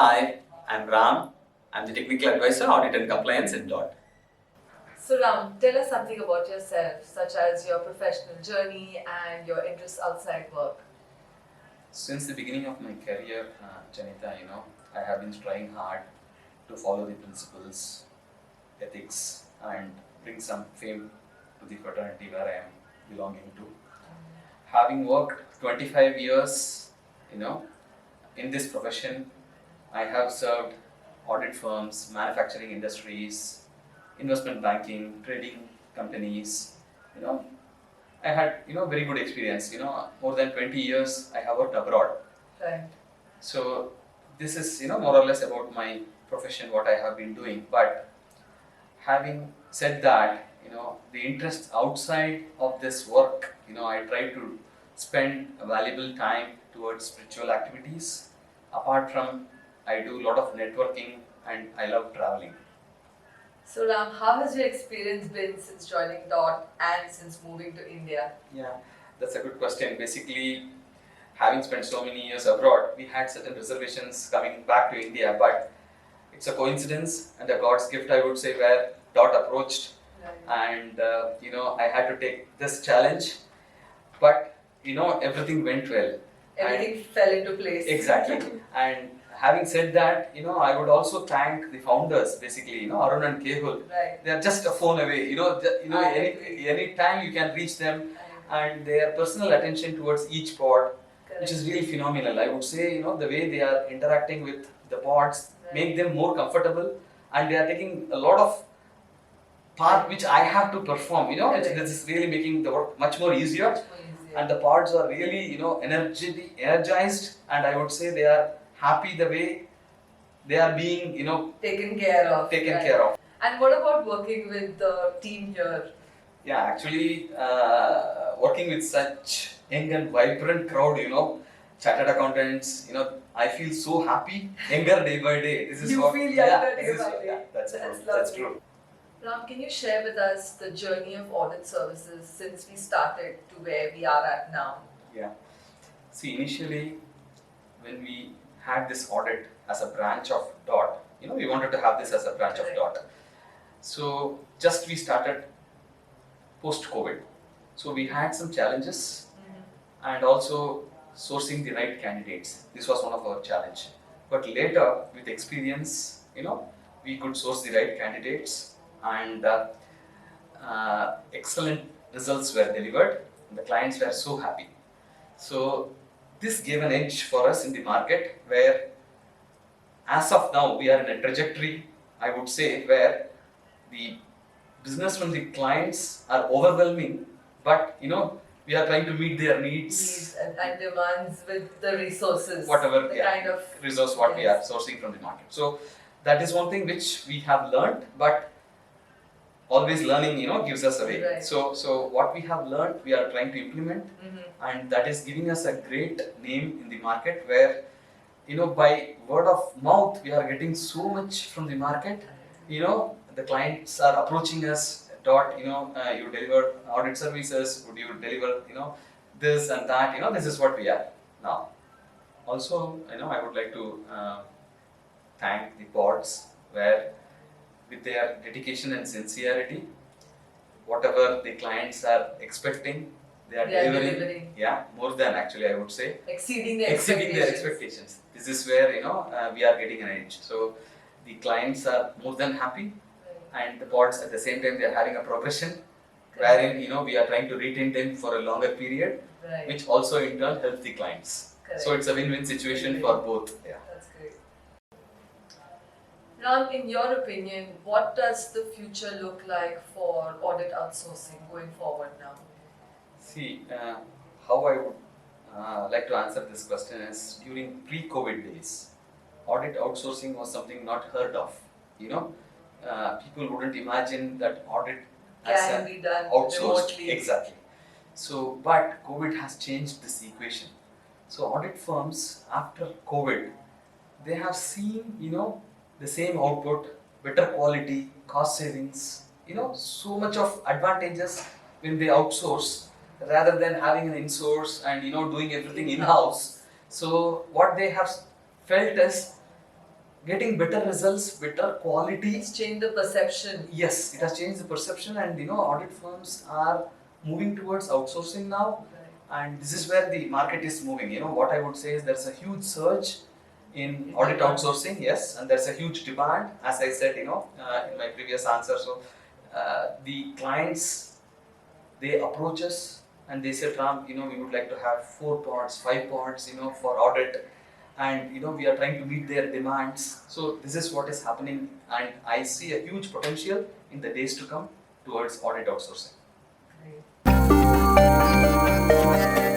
Hi, I'm Ram. I'm the Technical Advisor, Audit and Compliance in DOT. So Ram, tell us something about yourself, such as your professional journey and your interests outside work. Since the beginning of my career, Janita, I have been trying hard to follow the principles, ethics, and bring some fame to the fraternity where I am belonging to. Having worked 25 years, in this profession, I have served audit firms, manufacturing industries, investment banking, trading companies. You know, I had very good experience. More than 20 years I have worked abroad. Right. So this is more or less about my profession, what I have been doing. But having said that, the interest outside of this work, I try to spend a valuable time towards spiritual activities. Apart from, I do a lot of networking and I love traveling. So Ram, how has your experience been since joining DOT and since moving to India? Yeah, that's a good question. Basically, having spent so many years abroad, we had certain reservations coming back to India, but it's a coincidence and a God's gift, I would say, where DOT approached, and I had to take this challenge, but everything went well. Everything fell into place. Exactly. And having said that, I would also thank the founders, basically, Arun and Kehul. Right. They are just a phone away. Any time you can reach them, and their personal attention towards each pod, which is really phenomenal. I would say, the way they are interacting with the pods make them more comfortable, and they are taking a lot of part which I have to perform. This is really making the work much more easier. And the pods are really, energized, and I would say they are happy the way they are being, taken care of. Care of. And what about working with the team here? Yeah, actually, working with such young and vibrant crowd, chartered accountants, I feel so happy, younger day by day. This is you what, feel younger day by day. Yeah, that's true. Ram, can you share with us the journey of Audit Services since we started to where we are at now? Yeah. See, initially, when we had this audit as a branch of DOT, we wanted to have this as a branch of DOT. So, just we started post-COVID. So, we had some challenges and also sourcing the right candidates. This was one of our challenge. But later, with experience, we could source the right candidates, and excellent results were delivered. The clients were so happy. So this gave an edge for us in the market, where as of now we are in a trajectory, I would say, where the business from the clients are overwhelming, but we are trying to meet their needs and demands with the resources, whatever kind of resource what we are sourcing from the market. So that is one thing which we have learned, but always learning gives us a way. Right. So what we have learned, we are trying to implement, and that is giving us a great name in the market, where by word of mouth we are getting so much from the market. The clients are approaching us, DOT, you deliver audit services, would you deliver this and that. This is what we are now. Also, I would like to thank the pods, where with their dedication and sincerity, whatever the clients are expecting, they are delivering. Yeah, more than, actually, I would say, exceeding their expectations. This is where we are getting an edge. So the clients are more than happy, and the pods at the same time they are having a progression, wherein we are trying to retain them for a longer period, which also in turn helps the clients. So it's a win-win situation for both. Yeah. That's great. Ram, in your opinion, what does the future look like for audit outsourcing going forward now? See, how I would like to answer this question is, during pre-COVID days, audit outsourcing was something not heard of. People wouldn't imagine that audit can be done outsourced. remotely. Exactly. So, but COVID has changed this equation. So, audit firms after COVID, they have seen the same output, better quality, cost savings, so much of advantages when they outsource rather than having an in-source and doing everything in-house. So what they have felt is getting better results, better quality. It's changed the perception. Yes, it has changed the perception, and audit firms are moving towards outsourcing now, and this is where the market is moving. What I would say is there's a huge surge in audit outsourcing, yes, and there's a huge demand, as I said, in my previous answer. So the clients, they approach us and they said, Ram, we would like to have 4 pods, 5 pods, for audit, and we are trying to meet their demands. So this is what is happening, and I see a huge potential in the days to come towards audit outsourcing. Great.